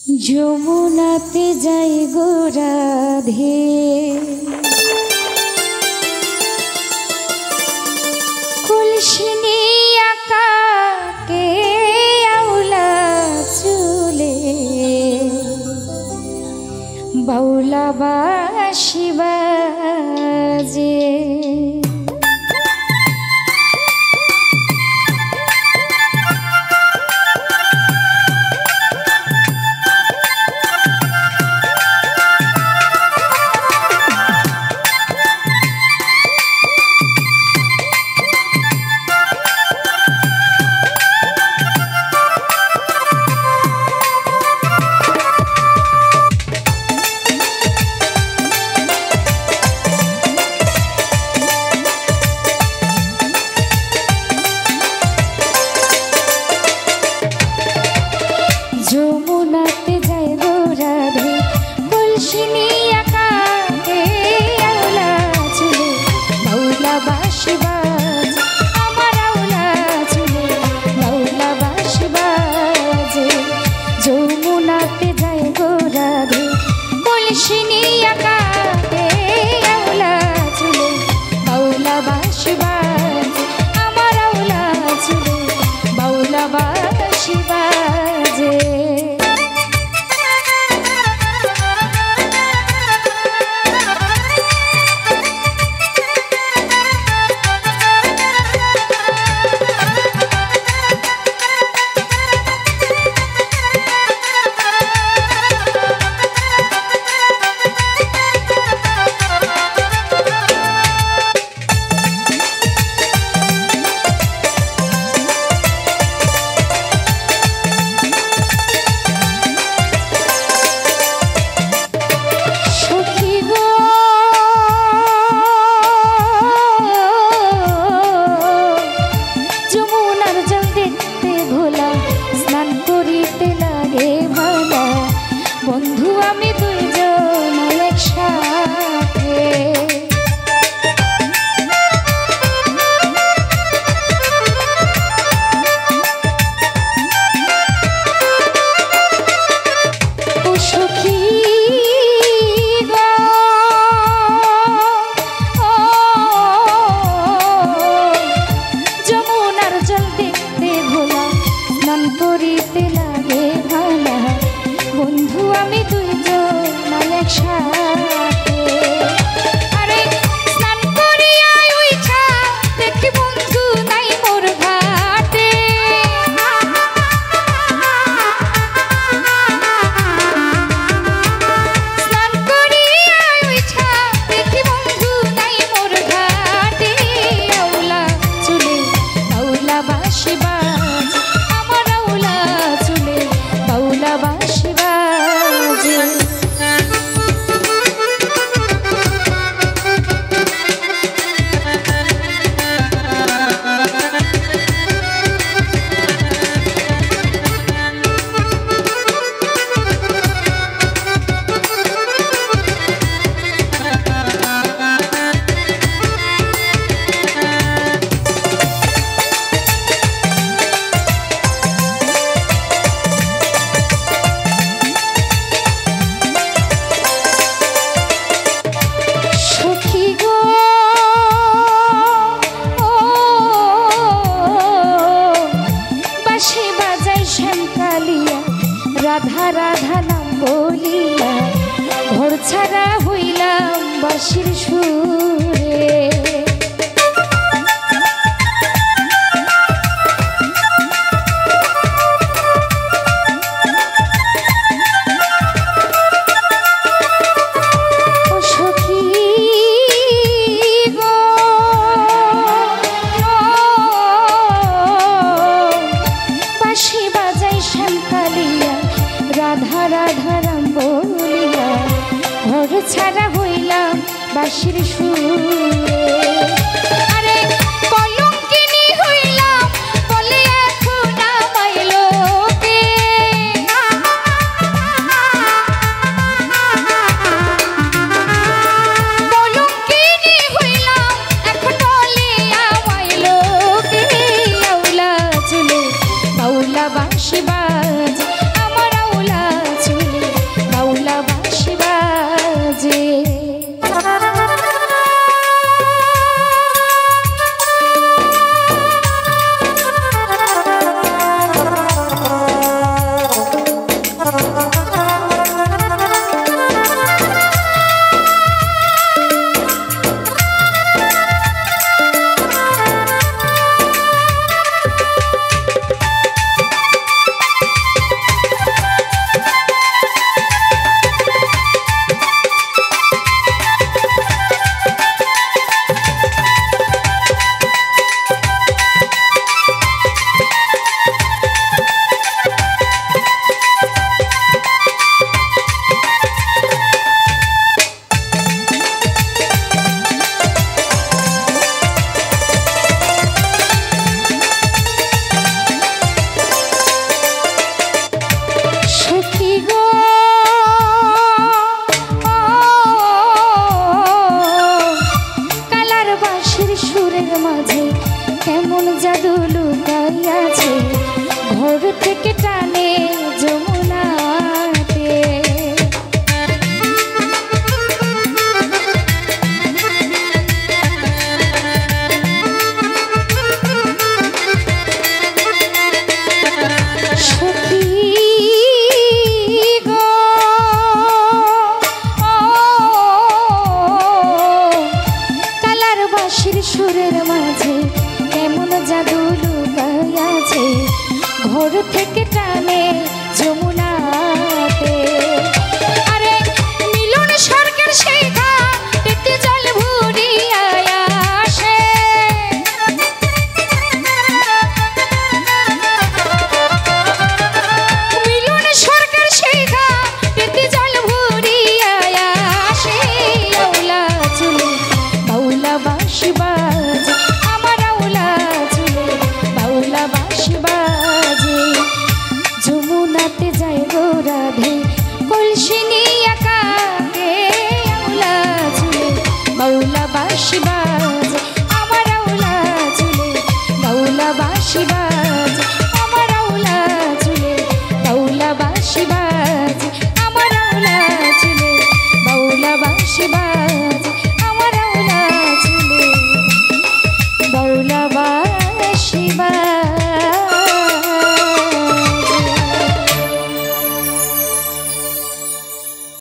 যমুনাতে যাই গো রাধে, কলসি নিয়ে আকাকে আউলা চুলে, বাউলা বাঁশি বাজে। যমুনাতে যাই গো রাধে, কলসি নিয়ে আকাকে আউলা চুলে, বাউলা বাঁশি বাজে। আমার আউলা চুলে বাউলা বাঁশি বাজে। যমুনাতে যাই গো রাধে, কলসি নিয়ে আকাকে আউলা চুলে, বাউলা বাঁশি বাজে। আমার আউলা চুলে বাউলা বাঁশি বাজে। বন্ধু আমি দুইজন একসাথে, ও সখী গো, যমুনার জল দেখতে ভোলা, স্নান করিতে লাগে ভালা। বন্ধু আমি দুইজন একসাথে, আরে স্নান করিয়া উইঠা দেখি বন্ধু নাই মোর ঘাটে। স্নান করিয়া উইঠা দেখি বন্ধু নাই মোর ঘাটে। আউলা চুলে বাউলা বাঁশি বাজে। আমার আউলা চুলে বাউলা বাঁশি বাজে। রাধা রাধা নাম বলিয়া ঘর ছাড়া হইলাম বাঁশির সুরে। ও সখী গো, বাঁশি বাজাই শ্যামকালিয়া, রাধা রাধা রাম বলিয়া ঘর ছাড়া হইলাম বাঁশির সুরে।